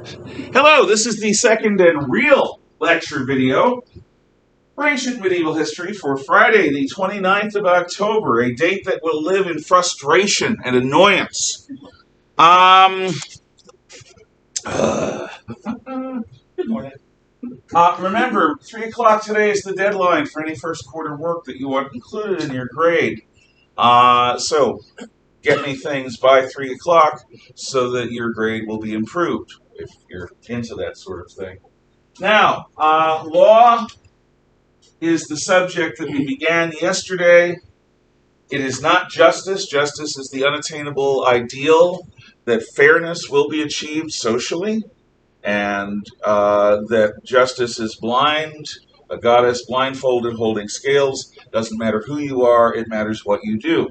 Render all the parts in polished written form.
Hello, this is the second and real lecture video for Ancient Medieval History for Friday, the 29th of October, a date that will live in frustration and annoyance. Good morning. Remember, 3 o'clock today is the deadline for any first quarter work that you want included in your grade. So get me things by 3 o'clock so that your grade will be improved, if you're into that sort of thing. Now, law is the subject that we began yesterday. It is not justice. Justice is the unattainable ideal that fairness will be achieved socially, and that justice is blind, a goddess blindfolded holding scales. Doesn't matter who you are, it matters what you do.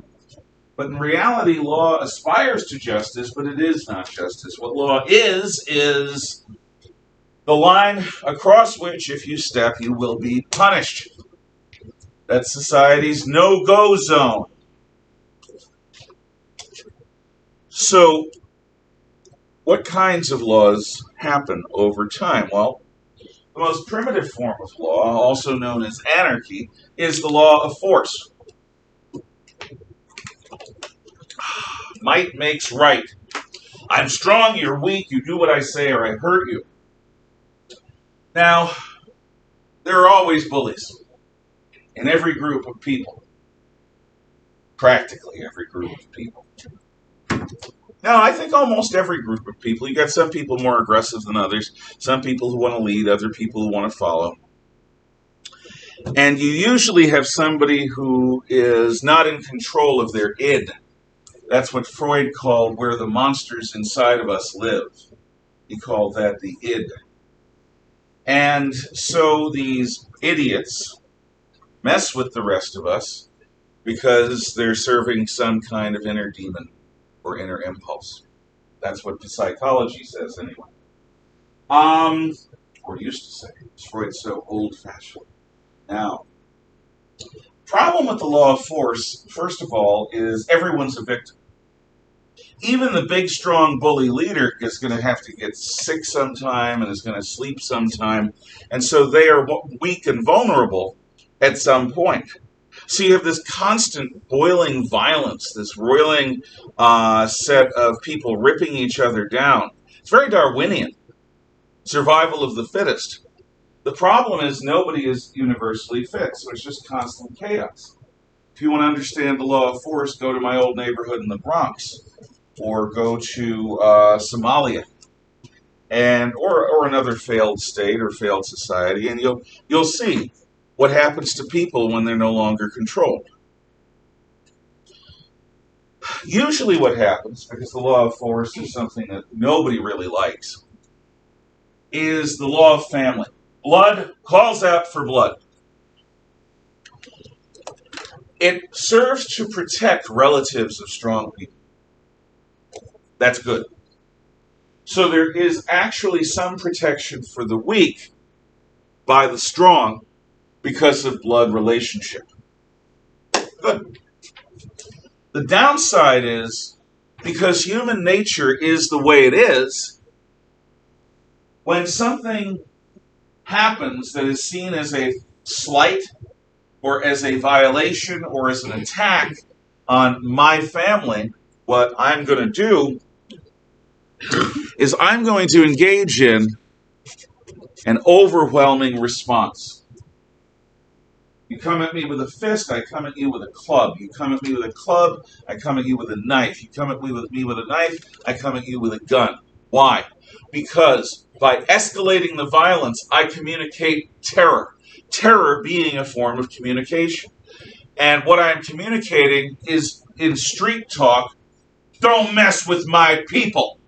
But in reality, law aspires to justice, but it is not justice. What law is the line across which, if you step, you will be punished. That's society's no-go zone. So, what kinds of laws happen over time? Well, the most primitive form of law, also known as anarchy, is the law of force. Might makes right. I'm strong, you're weak, you do what I say or I hurt you. Now, there are always bullies in every group of people. Practically every group of people. Now, I think almost every group of people. You got some people more aggressive than others, some people who want to lead, other people who want to follow. And you usually have somebody who is not in control of their id. That's what Freud called where the monsters inside of us live. He called that the id. And so these idiots mess with the rest of us because they're serving some kind of inner demon or inner impulse. That's what psychology says anyway. Or used to say. Freud's so old-fashioned. Now, problem with the law of force, first of all, is everyone's a victim. Even the big, strong bully leader is going to have to get sick sometime and is going to sleep sometime. And so they are weak and vulnerable at some point. So you have this constant boiling violence, this roiling set of people ripping each other down. It's very Darwinian. Survival of the fittest. The problem is nobody is universally fit, so it's just constant chaos. If you want to understand the law of force, go to my old neighborhood in the Bronx, or go to Somalia, and or another failed state or failed society, and you'll see what happens to people when they're no longer controlled. Usually what happens, because the law of force is something that nobody really likes, is the law of family. Blood calls out for blood. It serves to protect relatives of strong people. That's good. So there is actually some protection for the weak by the strong because of blood relationship. Good. The downside is, because human nature is the way it is, when something happens that is seen as a slight or as a violation or as an attack on my family, what I'm going to do is I'm going to engage in an overwhelming response. You come at me with a fist, I come at you with a club. You come at me with a club, I come at you with a knife. You come at me with a knife, I come at you with a gun. Why? Because by escalating the violence, I communicate terror. Terror being a form of communication. And what I'm communicating is, in street talk, don't mess with my people.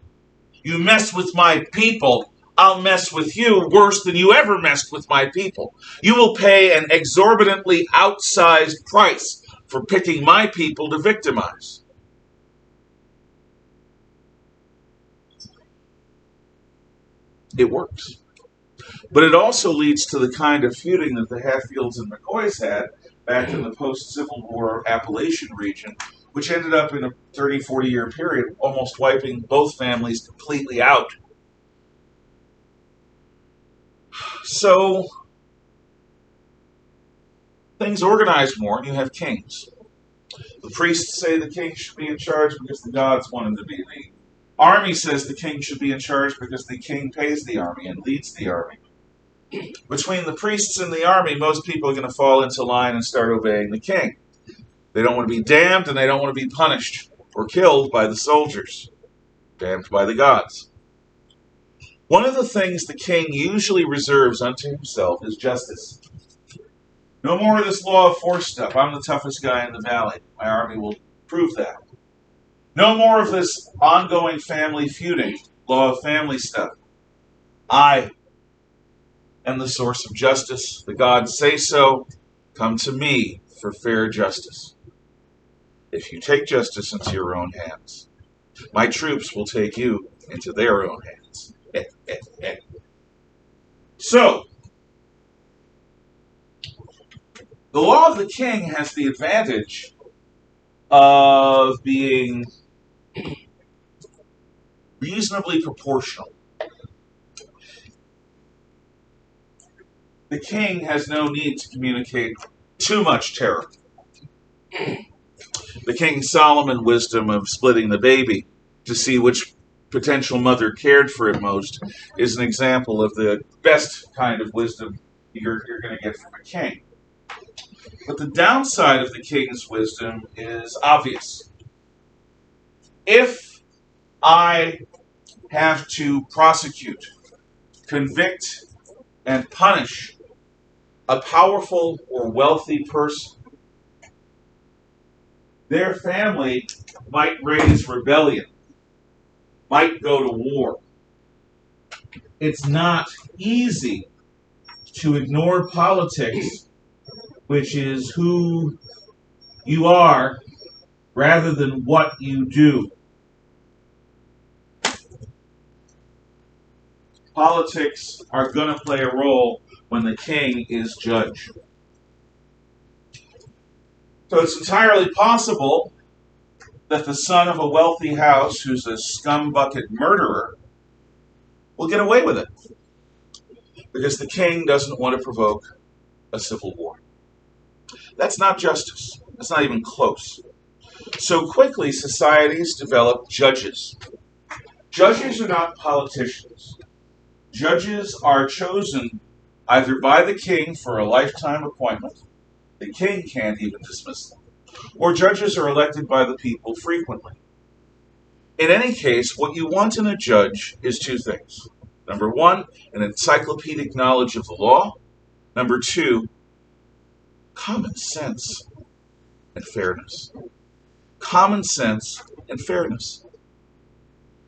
You mess with my people, I'll mess with you worse than you ever messed with my people. You will pay an exorbitantly outsized price for picking my people to victimize. It works. But it also leads to the kind of feuding that the Hatfields and McCoys had back in the post-Civil War Appalachian region, which ended up in a 30, 40-year period almost wiping both families completely out. So things organize more, and you have kings. The priests say the king should be in charge because the gods want him to be. The army says the king should be in charge because the king pays the army and leads the army. Between the priests and the army, most people are going to fall into line and start obeying the king. They don't want to be damned, and they don't want to be punished or killed by the soldiers, damned by the gods. One of the things the king usually reserves unto himself is justice. No more of this law of force stuff. I'm the toughest guy in the valley. My army will prove that. No more of this ongoing family feuding, law of family stuff. I am the source of justice. The gods say so. Come to me for fair justice. If you take justice into your own hands, my troops will take you into their own hands. So, the law of the king has the advantage of being reasonably proportional. The king has no need to communicate too much terror. The King Solomon wisdom of splitting the baby to see which potential mother cared for it most is an example of the best kind of wisdom you're going to get from a king. But the downside of the king's wisdom is obvious. If I have to prosecute, convict, and punish a powerful or wealthy person, their family might raise rebellion, might go to war. It's not easy to ignore politics, which is who you are rather than what you do. Politics are going to play a role when the king is judge. So it's entirely possible that the son of a wealthy house who's a scumbucket murderer will get away with it because the king doesn't want to provoke a civil war. That's not justice. That's not even close. So quickly, societies develop judges. Judges are not politicians. Judges are chosen either by the king for a lifetime appointment. The king can't even dismiss them. Or judges are elected by the people frequently. In any case, what you want in a judge is two things. Number one, an encyclopedic knowledge of the law. Number two, common sense and fairness. Common sense and fairness.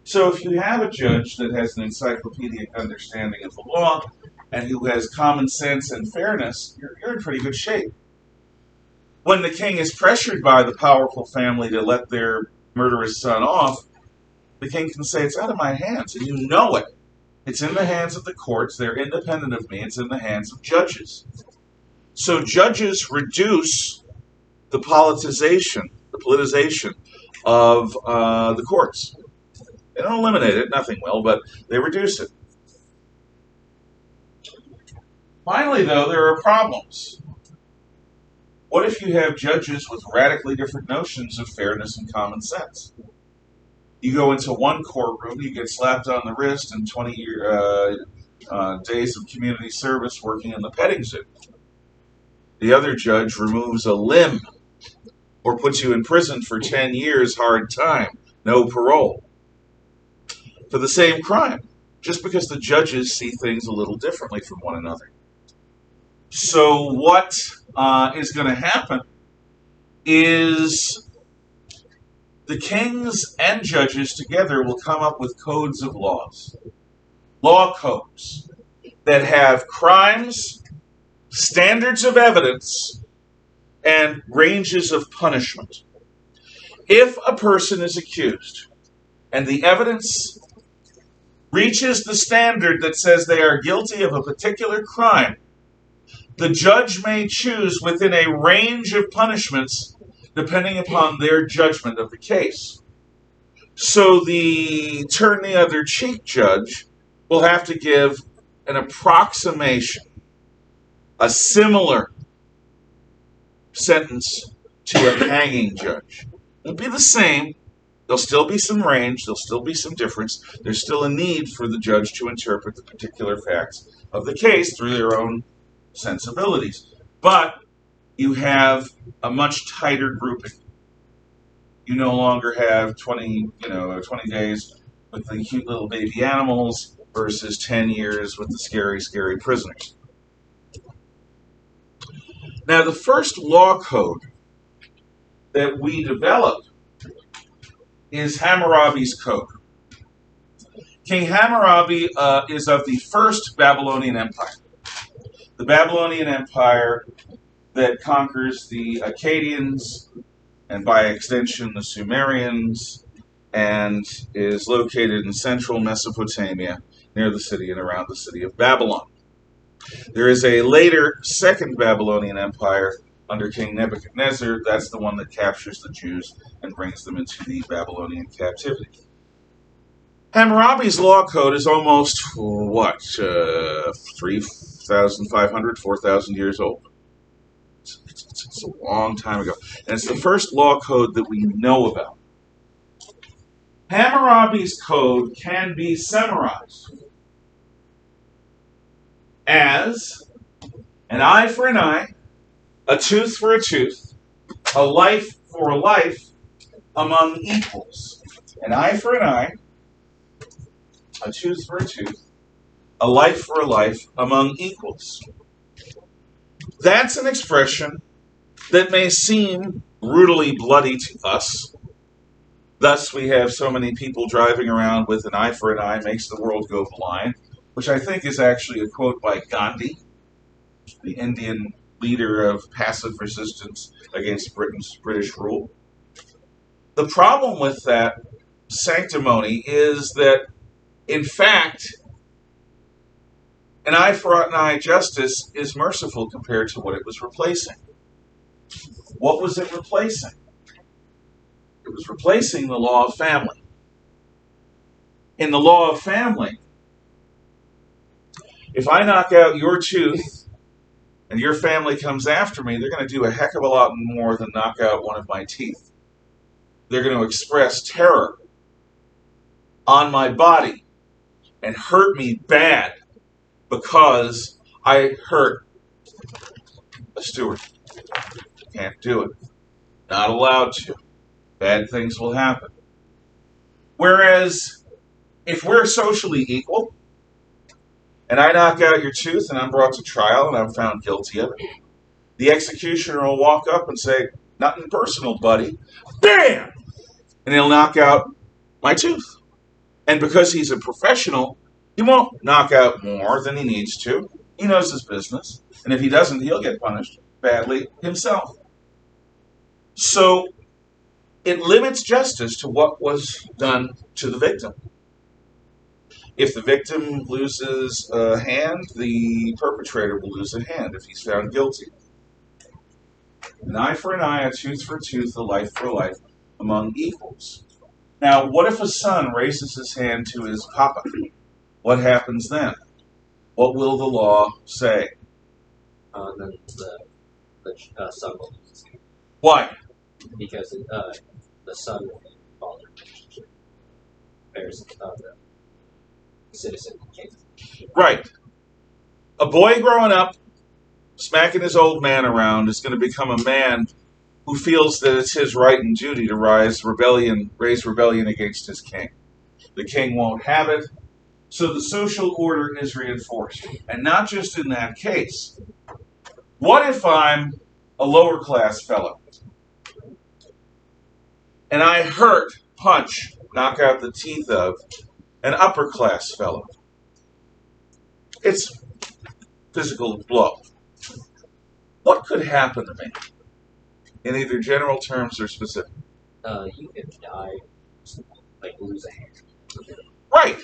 So if you have a judge that has an encyclopedic understanding of the law and who has common sense and fairness, you're in pretty good shape. When the king is pressured by the powerful family to let their murderous son off, the king can say, it's out of my hands, and you know it. It's in the hands of the courts. They're independent of me. It's in the hands of judges. So judges reduce the politicization of the courts. They don't eliminate it, nothing will, but they reduce it. Finally, though, there are problems. What if you have judges with radically different notions of fairness and common sense? You go into one courtroom, you get slapped on the wrist and 20 days of community service working in the petting zoo. The other judge removes a limb or puts you in prison for 10 years, hard time, no parole, for the same crime, just because the judges see things a little differently from one another. So what is going to happen is the kings and judges together will come up with codes of laws, law codes that have crimes, standards of evidence, and ranges of punishment. If a person is accused and the evidence reaches the standard that says they are guilty of a particular crime, the judge may choose within a range of punishments depending upon their judgment of the case. So the turn the other cheek judge will have to give an approximation, a similar sentence to a hanging judge. It won't be the same. There'll still be some range. There'll still be some difference. There's still a need for the judge to interpret the particular facts of the case through their own sensibilities. But you have a much tighter grouping. You no longer have 20 days with the cute little baby animals versus 10 years with the scary, scary prisoners. Now, the first law code that we developed is Hammurabi's Code. King Hammurabi is of the first Babylonian Empire. The Babylonian Empire that conquers the Akkadians and by extension the Sumerians and is located in central Mesopotamia near the city and around the city of Babylon. There is a later second Babylonian Empire under King Nebuchadnezzar. That's the one that captures the Jews and brings them into the Babylonian captivity. Hammurabi's law code is almost, 3,500, 4,000 years old. It's a long time ago. And it's the first law code that we know about. Hammurabi's code can be summarized as an eye for an eye, a tooth for a tooth, a life for a life among equals. An eye for an eye, a tooth for a tooth, a life for a life among equals. That's an expression that may seem brutally bloody to us. Thus, we have so many people driving around with an eye for an eye makes the world go blind, which I think is actually a quote by Gandhi, the Indian leader of passive resistance against British rule. The problem with that sanctimony is that, in fact, an eye for an eye justice is merciful compared to what it was replacing. What was it replacing? It was replacing the law of family. In the law of family, if I knock out your tooth and your family comes after me, they're going to do a heck of a lot more than knock out one of my teeth. They're going to express terror on my body and hurt me bad because I hurt a steward. Can't do it. Not allowed to. Bad things will happen. Whereas, if we're socially equal, and I knock out your tooth and I'm brought to trial and I'm found guilty of it, the executioner will walk up and say, "Nothing personal, buddy." Bam! And he'll knock out my tooth. And because he's a professional, he won't knock out more than he needs to. He knows his business. And if he doesn't, he'll get punished badly himself. So it limits justice to what was done to the victim. If the victim loses a hand, the perpetrator will lose a hand if he's found guilty. An eye for an eye, a tooth for a tooth, a life for a life among equals. Now, what if a son raises his hand to his papa? What happens then? What will the law say? Then the son will lose his hand. Why? Because the son and father relationship bears the citizen king. Right. A boy growing up, smacking his old man around, is going to become a man who feels that it's his right and duty to raise rebellion against his king. The king won't have it, so the social order is reinforced. And not just in that case. What if I'm a lower class fellow and I hurt, punch, knock out the teeth of an upper class fellow? It's physical blow. What could happen to me? In either general terms or specific. You can die, like lose a hand. Right.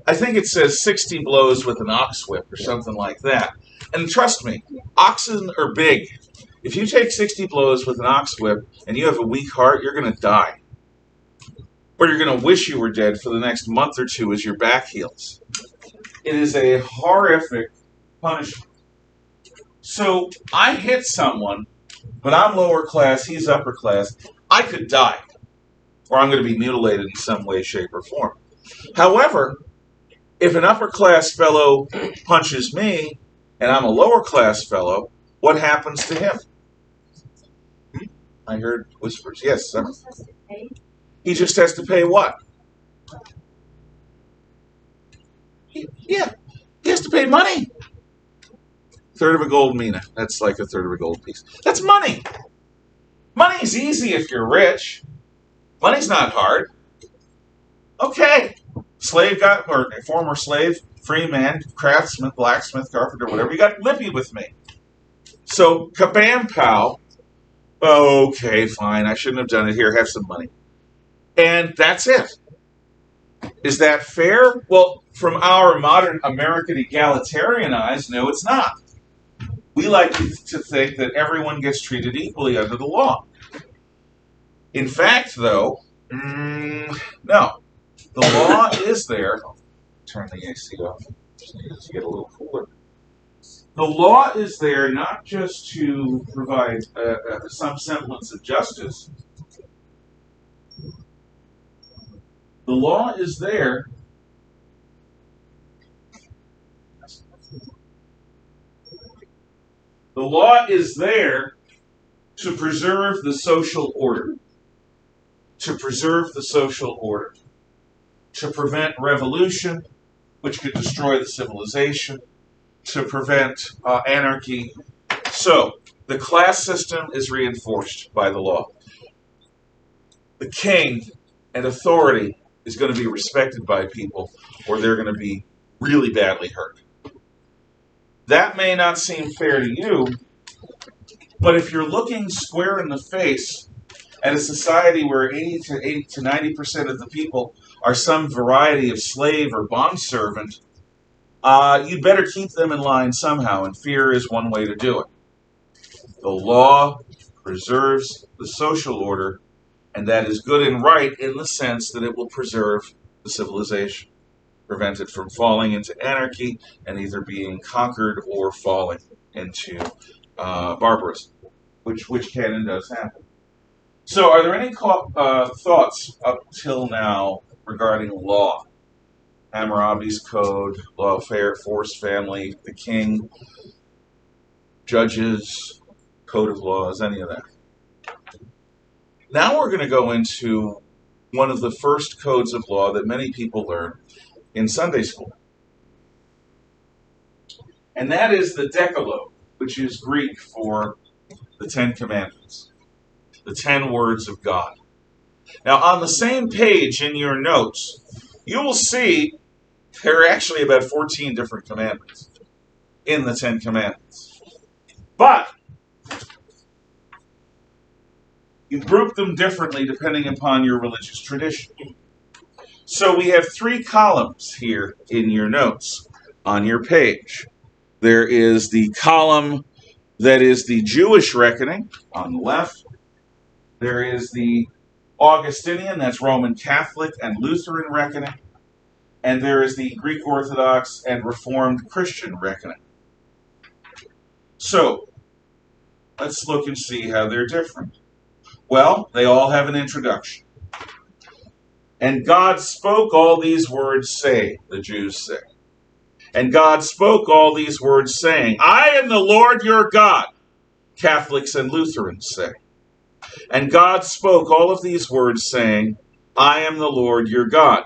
I think it says 60 blows with an ox whip or something like that. And trust me, oxen are big. If you take 60 blows with an ox whip and you have a weak heart, you're going to die. Or you're going to wish you were dead for the next month or two as your back heals. It is a horrific punishment. So I hit someone, but I'm lower class, he's upper class. I could die, or I'm going to be mutilated in some way, shape, or form. However, if an upper class fellow punches me and I'm a lower class fellow, what happens to him? I heard whispers. Yes, sir. He just has to pay what? Yeah, he has to pay money. Third of a gold mina. That's like a third of a gold piece. That's money. Money's easy if you're rich. Money's not hard. Okay. Slave got, or former slave, free man, craftsman, blacksmith, carpenter, whatever. You got lippy with me. So, kabam pow. Okay, fine. I shouldn't have done it. Here, have some money. And that's it. Is that fair? Well, from our modern American egalitarian eyes, no, it's not. We like to think that everyone gets treated equally under the law. In fact, though, no. The law is there. I'll turn the AC off. Just need it to get a little cooler. The law is there not just to provide some semblance of justice. The law is there to preserve the social order. To preserve the social order. To prevent revolution, which could destroy the civilization. To prevent anarchy. So, the class system is reinforced by the law. The king and authority is going to be respected by people, or they're going to be really badly hurt. That may not seem fair to you, but if you're looking square in the face at a society where 80 to 90% of the people are some variety of slave or bondservant, you'd better keep them in line somehow, and fear is one way to do it. The law preserves the social order, and that is good and right in the sense that it will preserve the civilization, prevent it from falling into anarchy and either being conquered or falling into barbarism, which can and does happen. So, are there any thoughts up till now regarding law? Hammurabi's code, law of force, family, the king, judges, code of laws, any of that. Now we're going to go into one of the first codes of law that many people learn in Sunday school. And that is the Decalogue, which is Greek for the 10 Commandments, the 10 words of God. Now, on the same page in your notes, you will see there are actually about 14 different commandments in the 10 Commandments. But you group them differently depending upon your religious tradition. So we have 3 columns here in your notes on your page. There is the column that is the Jewish reckoning on the left. There is the Augustinian, that's Roman Catholic and Lutheran reckoning. And there is the Greek Orthodox and Reformed Christian reckoning. So, let's look and see how they're different. Well, they all have an introduction. And God spoke all these words, say, the Jews say. And God spoke all these words, saying, I am the Lord your God, Catholics and Lutherans say. And God spoke all of these words, saying, I am the Lord your God.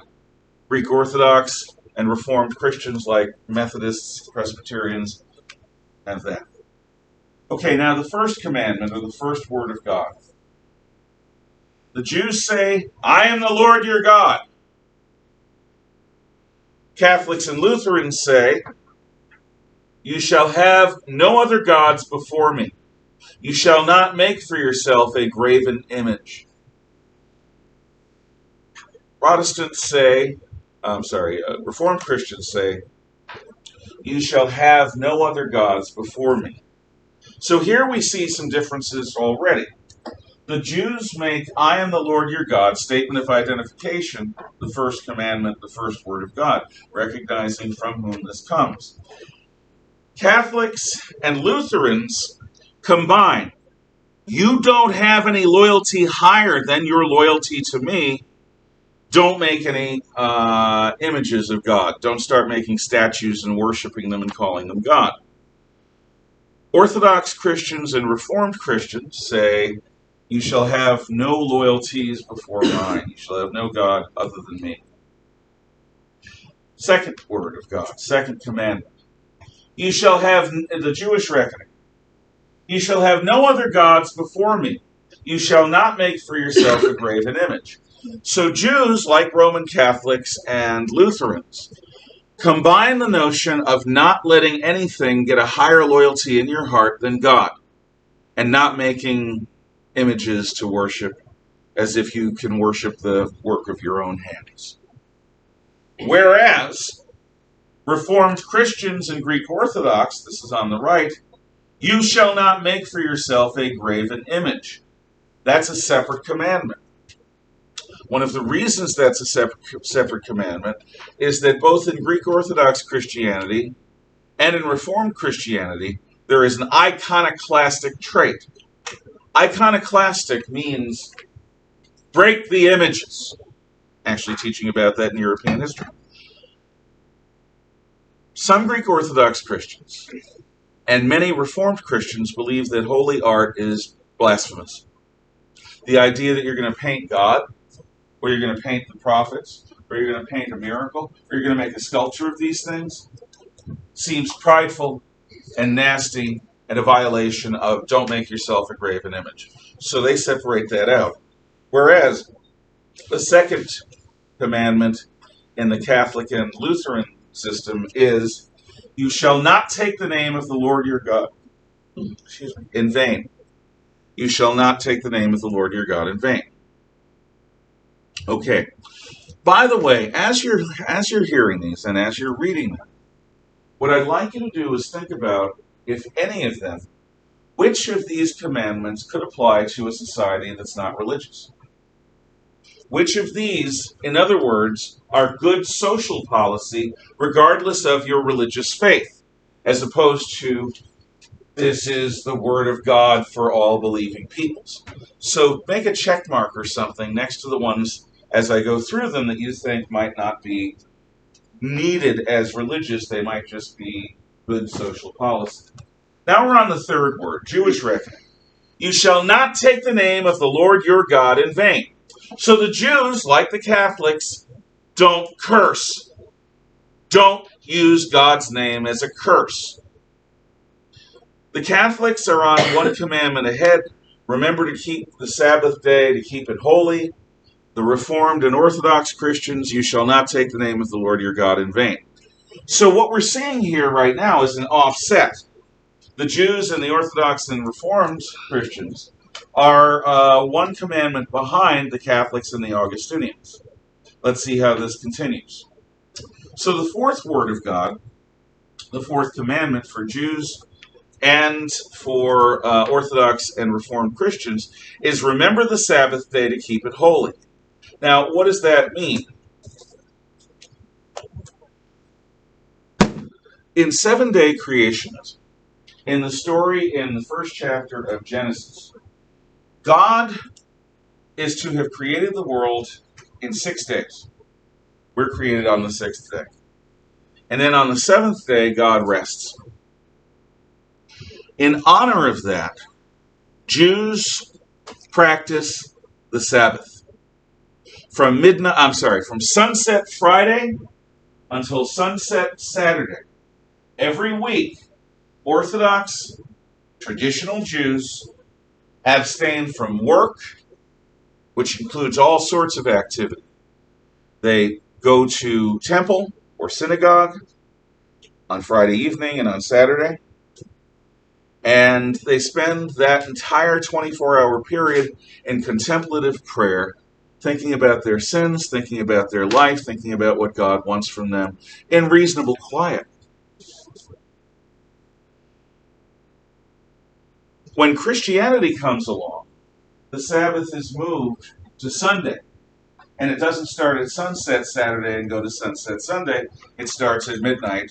Greek Orthodox and Reformed Christians like Methodists, Presbyterians, have that. Okay, now the first commandment, or the first word of God. The Jews say, I am the Lord your God. Catholics and Lutherans say, you shall have no other gods before me. You shall not make for yourself a graven image. Protestants say, Reformed Christians say, you shall have no other gods before me. So here we see some differences already. The Jews make "I am the Lord your God" statement of identification, the first commandment, the first word of God, recognizing from whom this comes. Catholics and Lutherans combine. You don't have any loyalty higher than your loyalty to me. Don't make any images of God. Don't start making statues and worshiping them and calling them God. Orthodox Christians and Reformed Christians say, you shall have no loyalties before mine. You shall have no God other than me. Second word of God, second commandment. You shall have, the Jewish reckoning, you shall have no other gods before me. You shall not make for yourself a graven image. So Jews, like Roman Catholics and Lutherans, combine the notion of not letting anything get a higher loyalty in your heart than God, and not making images to worship as if you can worship the work of your own hands. Whereas Reformed Christians and Greek Orthodox, this is on the right, you shall not make for yourself a graven image. That's a separate commandment. One of the reasons that's a separate commandment is that both in Greek Orthodox Christianity and in Reformed Christianity, there is an iconoclastic trait. Iconoclastic means break the images. Actually teaching about that in European history. Some Greek Orthodox Christians and many Reformed Christians believe that holy art is blasphemous. The idea that you're going to paint God, or you're going to paint the prophets, or you're going to paint a miracle, or you're going to make a sculpture of these things, seems prideful and nasty and a violation of don't make yourself a graven image. So they separate that out. Whereas the second commandment in the Catholic and Lutheran system is, you shall not take the name of the Lord your God in vain. You shall not take the name of the Lord your God in vain. Okay. By the way, as you're hearing these and as you're reading them, what I'd like you to do is think about, if any of them, which of these commandments could apply to a society that's not religious? Which of these, in other words, are good social policy regardless of your religious faith, as opposed to this is the word of God for all believing peoples. So make a check mark or something next to the ones as I go through them that you think might not be needed as religious, they might just be good social policy. Now we're on the third word, Jewish reckoning. You shall not take the name of the Lord your God in vain. So the Jews, like the Catholics, don't curse. Don't use God's name as a curse. The Catholics are on one commandment ahead. Remember to keep the Sabbath day, to keep it holy. The Reformed and Orthodox Christians, you shall not take the name of the Lord your God in vain. So what we're seeing here right now is an offset. The Jews and the Orthodox and Reformed Christians are one commandment behind the Catholics and the Augustinians. Let's see how this continues. So the fourth word of God, the fourth commandment for Jews and for Orthodox and Reformed Christians, is remember the Sabbath day to keep it holy. Now, what does that mean? In seven-day creationism, in the story in the first chapter of Genesis, God is to have created the world in 6 days. We're created on the sixth day. And then on the seventh day, God rests. In honor of that, Jews practice the Sabbath. From sunset Friday until sunset Saturday. Every week, Orthodox, traditional Jews abstain from work, which includes all sorts of activity. They go to temple or synagogue on Friday evening and on Saturday, and they spend that entire 24-hour period in contemplative prayer, thinking about their sins, thinking about their life, thinking about what God wants from them in reasonable quiet. When Christianity comes along, the Sabbath is moved to Sunday. And it doesn't start at sunset Saturday and go to sunset Sunday. It starts at midnight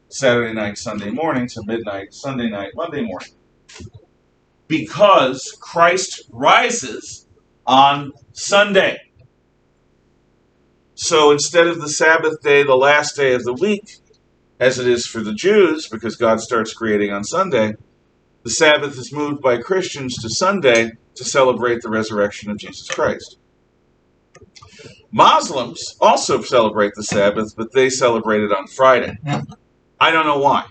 Saturday night, Sunday morning to midnight Sunday night, Monday morning. Because Christ rises on Sunday. So instead of the Sabbath day, the last day of the week, as it is for the Jews, because God starts creating on Sunday, the Sabbath is moved by Christians to Sunday to celebrate the resurrection of Jesus Christ. Muslims also celebrate the Sabbath, but they celebrate it on Friday. I don't know why.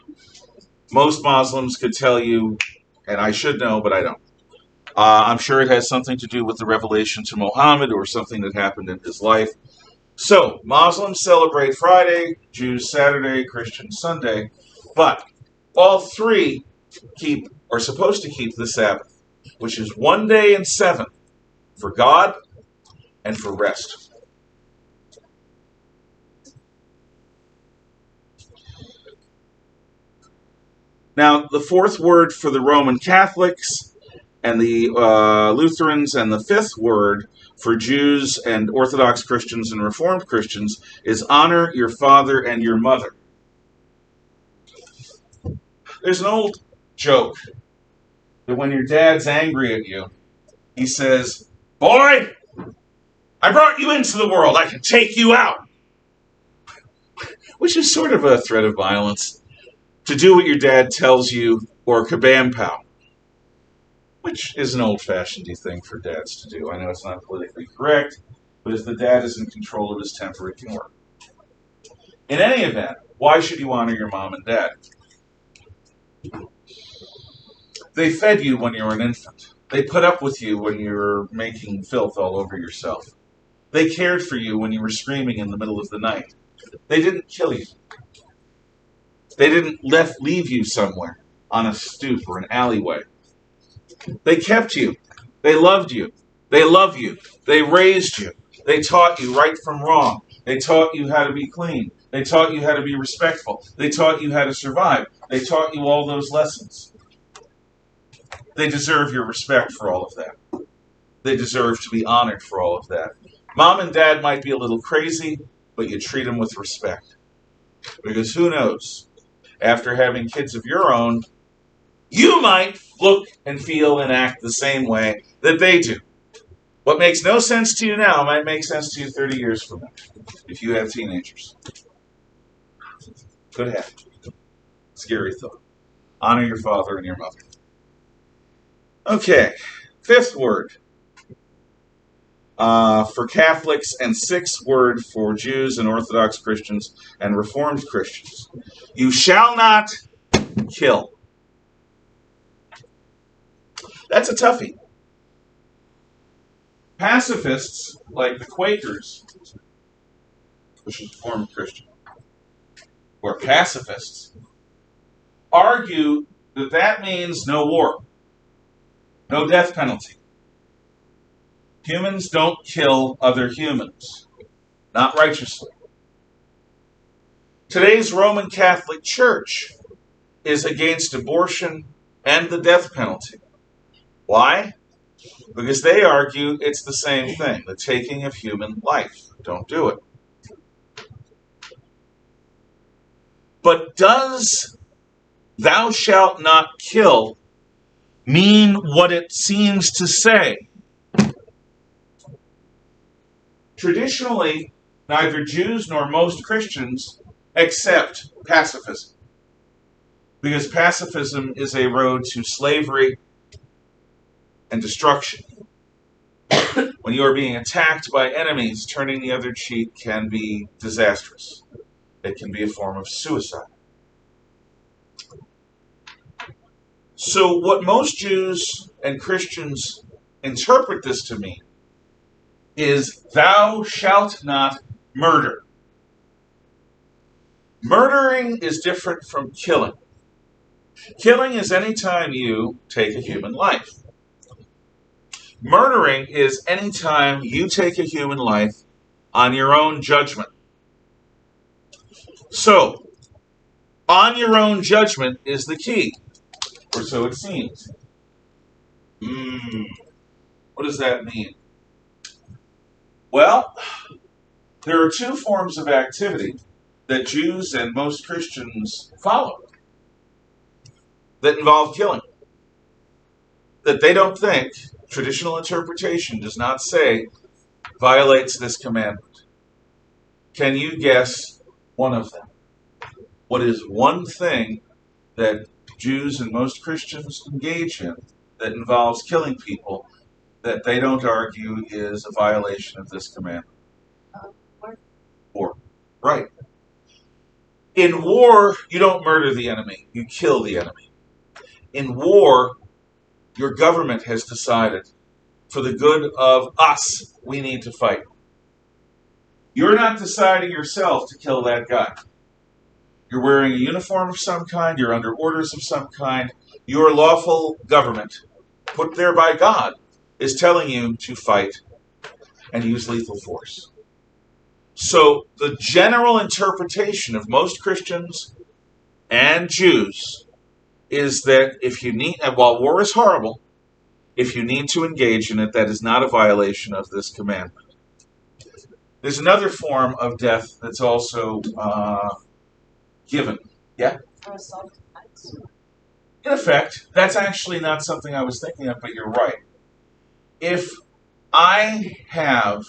Most Muslims could tell you, and I should know, but I don't. I'm sure it has something to do with the revelation to Muhammad or something that happened in his life. So, Muslims celebrate Friday, Jews Saturday, Christians Sunday, but all three are supposed to keep the Sabbath, which is 1 day in 7 for God and for rest. Now, the fourth word for the Roman Catholics and the Lutherans, and the fifth word for Jews and Orthodox Christians and Reformed Christians is honor your father and your mother. There's an old joke that when your dad's angry at you, he says, "Boy, I brought you into the world. I can take you out." Which is sort of a threat of violence. To do what your dad tells you, or kabam pow. Which is an old-fashioned thing for dads to do. I know it's not politically correct, but if the dad is in control of his temper, it can work. In any event, why should you honor your mom and dad? They fed you when you were an infant. They put up with you when you were making filth all over yourself. They cared for you when you were screaming in the middle of the night. They didn't kill you. They didn't leave you somewhere on a stoop or an alleyway. They kept you. They loved you. They love you. They raised you. They taught you right from wrong. They taught you how to be clean. They taught you how to be respectful. They taught you how to survive. They taught you all those lessons. They deserve your respect for all of that. They deserve to be honored for all of that. Mom and dad might be a little crazy, but you treat them with respect. Because who knows? After having kids of your own, you might look and feel and act the same way that they do. What makes no sense to you now might make sense to you 30 years from now, if you have teenagers. Could happen. Scary thought. Honor your father and your mother. Okay, fifth word for Catholics, and sixth word for Jews and Orthodox Christians and Reformed Christians. You shall not kill. That's a toughie. Pacifists, like the Quakers, which is a form of Christian, or pacifists, argue that that means no war, no death penalty. Humans don't kill other humans, not righteously. Today's Roman Catholic Church is against abortion and the death penalty. Why? Because they argue it's the same thing, the taking of human life. Don't do it. But does "thou shalt not kill" mean what it seems to say? Traditionally, neither Jews nor most Christians accept pacifism, because pacifism is a road to slavery and destruction. When you are being attacked by enemies, turning the other cheek can be disastrous. It can be a form of suicide. So what most Jews and Christians interpret this to mean is "thou shalt not murder." Murdering is different from killing. Killing is any time you take a human life. Murdering is any time you take a human life on your own judgment. So, on your own judgment is the key, or so it seems. What does that mean? Well, there are two forms of activity that Jews and most Christians follow that involve killing. That they don't think, traditional interpretation does not say, violates this commandment. Can you guess one of them? What is one thing that Jews and most Christians engage in that involves killing people that they don't argue is a violation of this commandment? War. Right. In war, you don't murder the enemy, you kill the enemy. In war, your government has decided, for the good of us, we need to fight. You're not deciding yourself to kill that guy. You're wearing a uniform of some kind, you're under orders of some kind. Your lawful government, put there by God, is telling you to fight and use lethal force. So the general interpretation of most Christians and Jews is that if you need, and while war is horrible, if you need to engage in it, that is not a violation of this commandment. There's another form of death that's also given. Yeah? In effect, that's actually not something I was thinking of, but you're right. If I have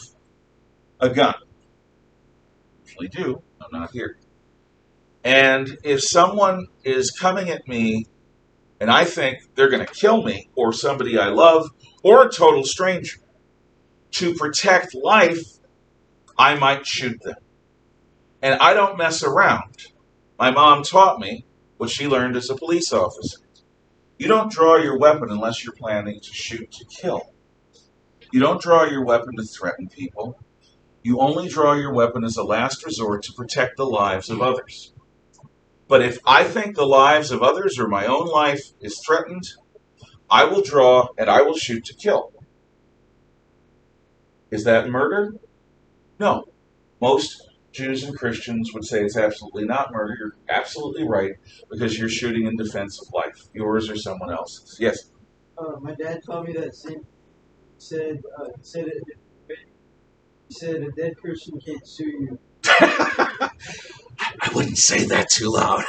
a gun, usually do, I'm not here, and if someone is coming at me and I think they're going to kill me or somebody I love or a total stranger, to protect life, I might shoot them. And I don't mess around. My mom taught me what she learned as a police officer. You don't draw your weapon unless you're planning to shoot to kill. You don't draw your weapon to threaten people. You only draw your weapon as a last resort to protect the lives of others. But if I think the lives of others or my own life is threatened, I will draw and I will shoot to kill. Is that murder? No. Most Jews and Christians would say it's absolutely not murder. You're absolutely right, because you're shooting in defense of life, yours or someone else's. Yes? My dad told me that said a dead person can't sue you. I wouldn't say that too loud.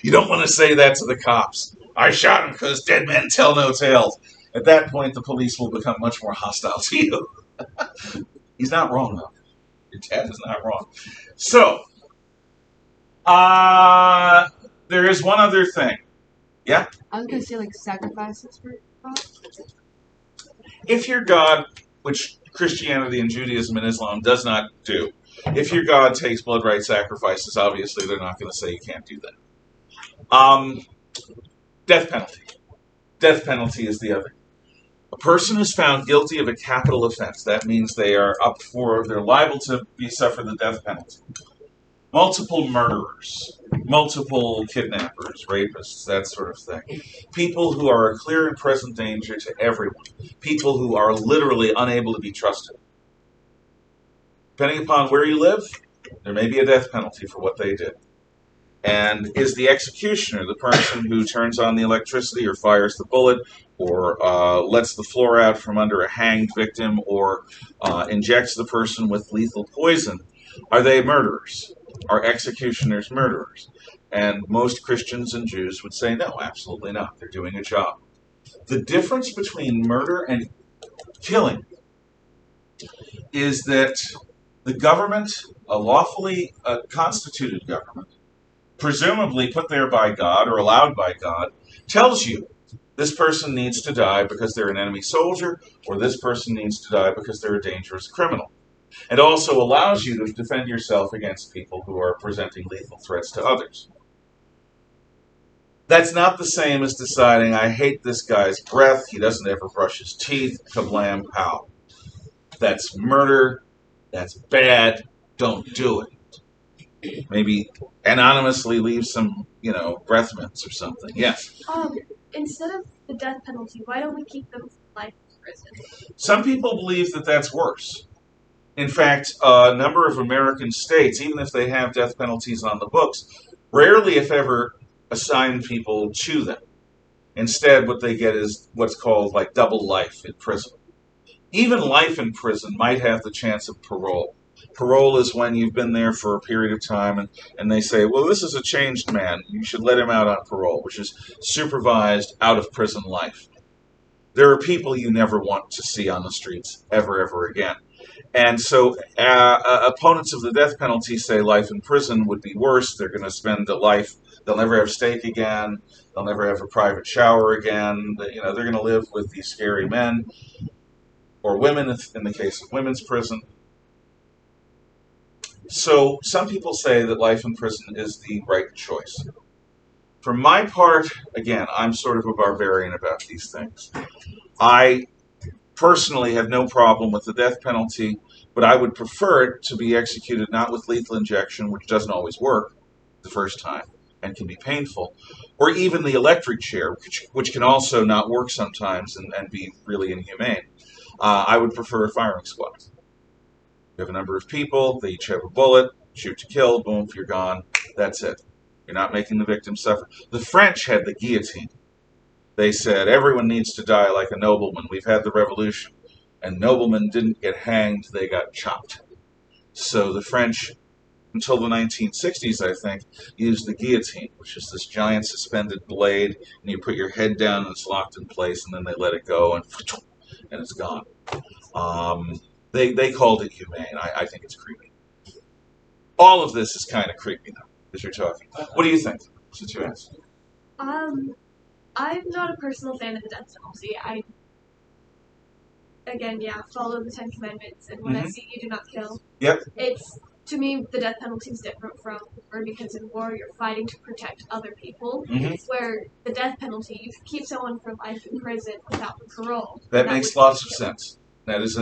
You don't want to say that to the cops. I shot him because dead men tell no tales. At that point, the police will become much more hostile to you. He's not wrong, though. Your dad is not wrong. So, there is one other thing. Yeah? I was going to say, like, sacrifices for God. If your God, which Christianity and Judaism and Islam does not do, if your God takes blood right sacrifices, obviously they're not going to say you can't do that. Death penalty. Death penalty is the other. A person is found guilty of a capital offense. That means they're liable to suffer the death penalty. Multiple murderers, multiple kidnappers, rapists, that sort of thing. People who are a clear and present danger to everyone. People who are literally unable to be trusted. Depending upon where you live, there may be a death penalty for what they did. And is the executioner the person who turns on the electricity or fires the bullet or lets the floor out from under a hanged victim or injects the person with lethal poison? Are they murderers? Are executioners murderers? And most Christians and Jews would say no, absolutely not. They're doing a job. The difference between murder and killing is that the government, a lawfully constituted government, presumably put there by God or allowed by God, tells you this person needs to die because they're an enemy soldier, or this person needs to die because they're a dangerous criminal. It also allows you to defend yourself against people who are presenting lethal threats to others. That's not the same as deciding, I hate this guy's breath, he doesn't ever brush his teeth, kablam, pow. That's murder, that's bad, don't do it. Maybe anonymously leave some, breath mints or something. Yes? Instead of the death penalty, why don't we keep them for life in prison? Some people believe that that's worse. In fact, a number of American states, even if they have death penalties on the books, rarely, if ever, assign people to them. Instead, what they get is what's called like double life in prison. Even life in prison might have the chance of parole. Parole is when you've been there for a period of time and they say, well, this is a changed man. You should let him out on parole, which is supervised out of prison life. There are people you never want to see on the streets ever again. And so opponents of the death penalty say life in prison would be worse. They're going to spend a life. They'll never have steak again. They'll never have a private shower again. They're going to live with these scary men or women in the case of women's prison. So some people say that life in prison is the right choice. For my part, again, I'm sort of a barbarian about these things. I personally have no problem with the death penalty, but I would prefer it to be executed not with lethal injection, which doesn't always work the first time and can be painful, or even the electric chair, which can also not work sometimes and be really inhumane. I would prefer a firing squad. You have a number of people, they each have a bullet, shoot to kill, boom, you're gone, that's it. You're not making the victim suffer. The French had the guillotine. They said, everyone needs to die like a nobleman. We've had the revolution. And noblemen didn't get hanged, they got chopped. So the French, until the 1960s, I think, used the guillotine, which is this giant suspended blade, and you put your head down and it's locked in place, and then they let it go, and it's gone. They called it humane. I think it's creepy. All of this is kind of creepy, though, as you're talking. What do you think, since you asked? I'm not a personal fan of the death penalty. Follow the 10 Commandments, and when I see you do not kill. Yep. It's, to me, the death penalty is different from war, because in war you're fighting to protect other people, where the death penalty, you can keep someone for life in prison without parole. That makes lots of sense. That is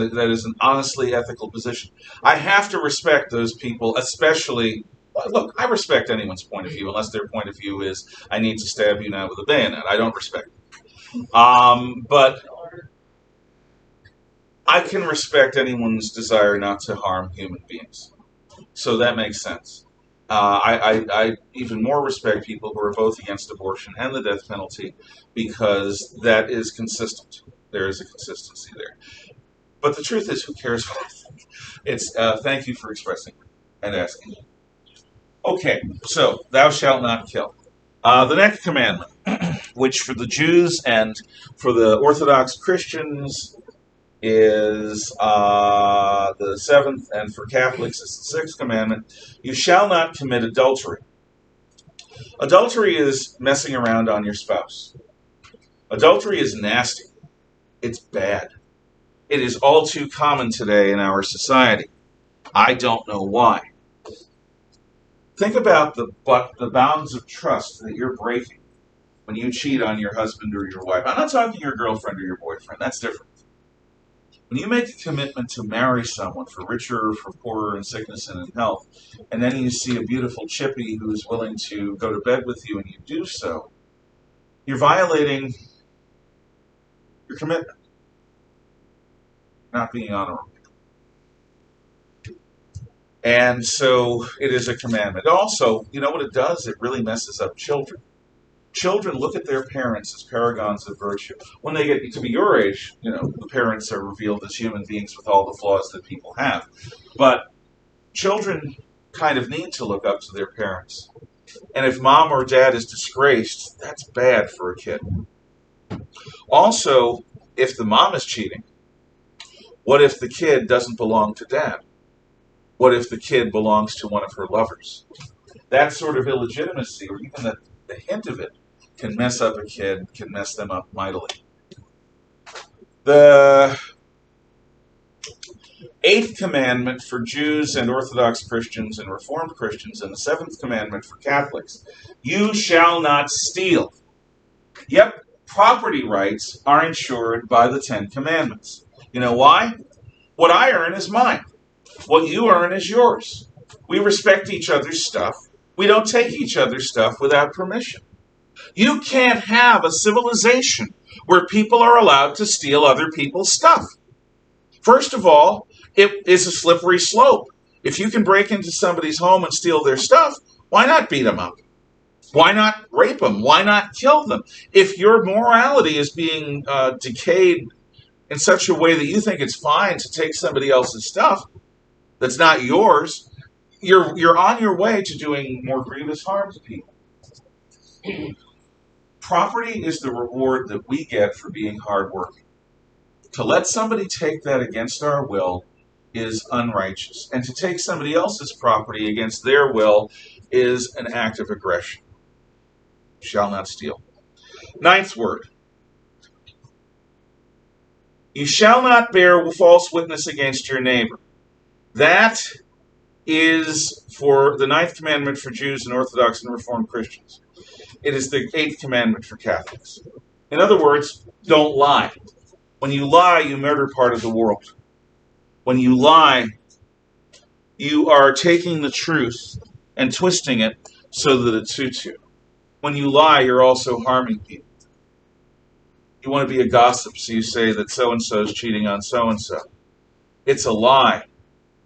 an honestly ethical position. I have to respect those people, especially. Look, I respect anyone's point of view, unless their point of view is, I need to stab you now with a bayonet. I don't respect it. But I can respect anyone's desire not to harm human beings. So that makes sense. I even more respect people who are both against abortion and the death penalty, because that is consistent. There is a consistency there. But the truth is, who cares what I think? It's thank you for expressing and asking. Okay, so thou shalt not kill. The next commandment, which for the Jews and for the Orthodox Christians is the seventh, and for Catholics is the sixth commandment, you shall not commit adultery. Adultery is messing around on your spouse. Adultery is nasty. It's bad. It is all too common today in our society. I don't know why. Think about the bounds of trust that you're breaking when you cheat on your husband or your wife. I'm not talking your girlfriend or your boyfriend. That's different. When you make a commitment to marry someone, for richer or for poorer, in sickness and in health, and then you see a beautiful chippy who is willing to go to bed with you and you do so, you're violating your commitment. Not being honorable. And so it is a commandment. Also, you know what it does? It really messes up children. Children look at their parents as paragons of virtue. When they get to be your age, the parents are revealed as human beings with all the flaws that people have. But children kind of need to look up to their parents. And if mom or dad is disgraced, that's bad for a kid. Also, if the mom is cheating, what if the kid doesn't belong to dad? What if the kid belongs to one of her lovers? That sort of illegitimacy, or even the hint of it, can mess up a kid, can mess them up mightily. The eighth commandment for Jews and Orthodox Christians and Reformed Christians, and the seventh commandment for Catholics, you shall not steal. Yep, property rights are ensured by the 10 Commandments. You know why? What I earn is mine. What you earn is yours. We respect each other's stuff. We don't take each other's stuff without permission. You can't have a civilization where people are allowed to steal other people's stuff. First of all, it is a slippery slope. If you can break into somebody's home and steal their stuff, why not beat them up? Why not rape them? Why not kill them? If your morality is being decayed in such a way that you think it's fine to take somebody else's stuff that's not yours, you're on your way to doing more grievous harm to people. Property is the reward that we get for being hardworking. To let somebody take that against our will is unrighteous. And to take somebody else's property against their will is an act of aggression. Shall not steal. Ninth word. You shall not bear false witness against your neighbor. That is for the ninth commandment for Jews and Orthodox and Reformed Christians. It is the eighth commandment for Catholics. In other words, don't lie. When you lie, you murder part of the world. When you lie, you are taking the truth and twisting it so that it suits you. When you lie, you're also harming people. You want to be a gossip, so you say that so-and-so is cheating on so-and-so. It's a lie,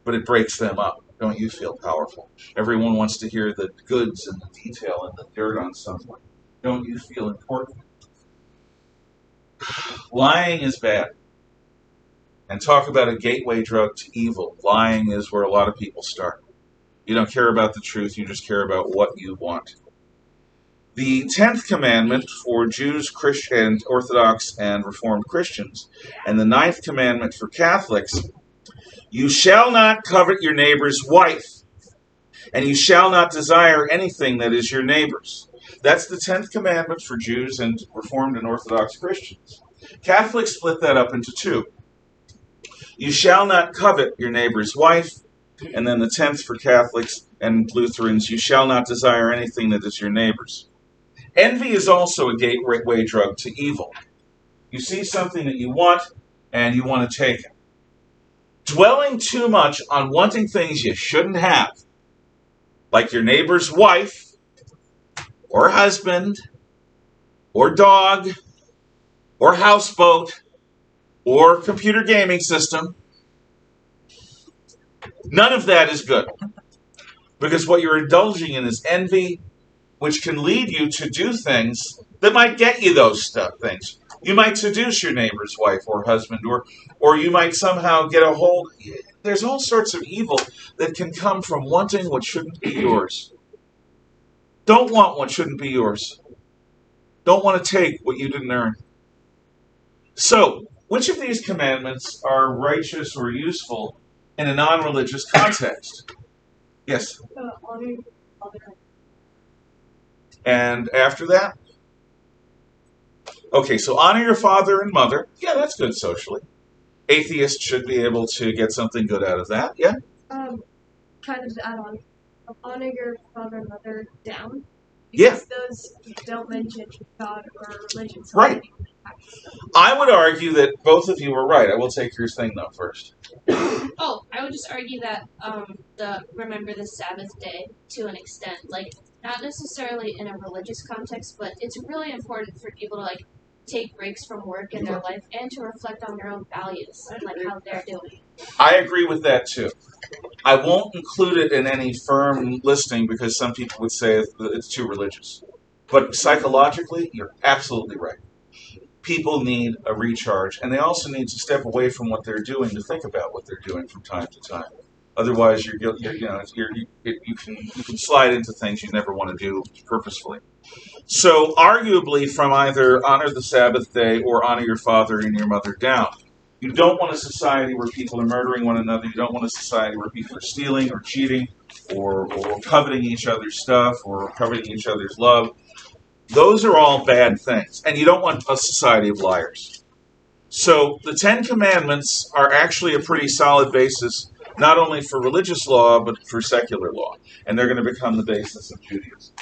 but it breaks them up. Don't you feel powerful? Everyone wants to hear the goods and the detail and the dirt on someone. Don't you feel important? Lying is bad. And talk about a gateway drug to evil. Lying is where a lot of people start. You don't care about the truth, you just care about what you want. The 10th commandment for Jews, Christians, Orthodox, and Reformed Christians, and the 9th commandment for Catholics, you shall not covet your neighbor's wife, and you shall not desire anything that is your neighbor's. That's the 10th commandment for Jews and Reformed and Orthodox Christians. Catholics split that up into two. You shall not covet your neighbor's wife, and then the 10th for Catholics and Lutherans, you shall not desire anything that is your neighbor's. Envy is also a gateway drug to evil. You see something that you want, and you want to take it. Dwelling too much on wanting things you shouldn't have, like your neighbor's wife, or husband, or dog, or houseboat, or computer gaming system, none of that is good. Because what you're indulging in is envy, which can lead you to do things that might get you those things. You might seduce your neighbor's wife or husband, or you might somehow get a hold. There's all sorts of evil that can come from wanting what shouldn't be yours. Don't want what shouldn't be yours. Don't want to take what you didn't earn. So, which of these commandments are righteous or useful in a non-religious context? Yes? Honor. And after that? Okay, so honor your father and mother. Yeah, that's good socially. Atheists should be able to get something good out of that. Yeah? Kind of add on. Honor your father and mother down. Yeah. Because those don't mention God or religion. So Right. I would argue that both of you are right. I will take your thing, though, first. Oh, I would just argue that remember the Sabbath day to an extent, like not necessarily in a religious context, but it's really important for people to take breaks from work in their life and to reflect on their own values and how they're doing. I agree with that too. I won't include it in any firm listing because some people would say that it's too religious. But psychologically, you're absolutely right. People need a recharge, and they also need to step away from what they're doing to think about what they're doing from time to time. Otherwise, you can slide into things you never want to do purposefully. So, arguably, from either honor the Sabbath day or honor your father and your mother down. You don't want a society where people are murdering one another. You don't want a society where people are stealing or cheating or coveting each other's stuff or coveting each other's love. Those are all bad things. And you don't want a society of liars. So the 10 Commandments are actually a pretty solid basis, not only for religious law, but for secular law. And they're going to become the basis of Judaism.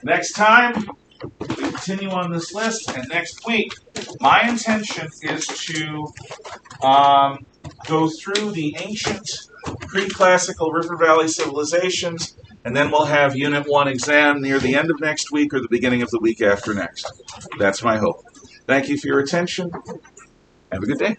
Next time, we continue on this list. And next week, my intention is to go through the ancient pre-classical River Valley civilizations, and then we'll have Unit 1 exam near the end of next week or the beginning of the week after next. That's my hope. Thank you for your attention. Have a good day.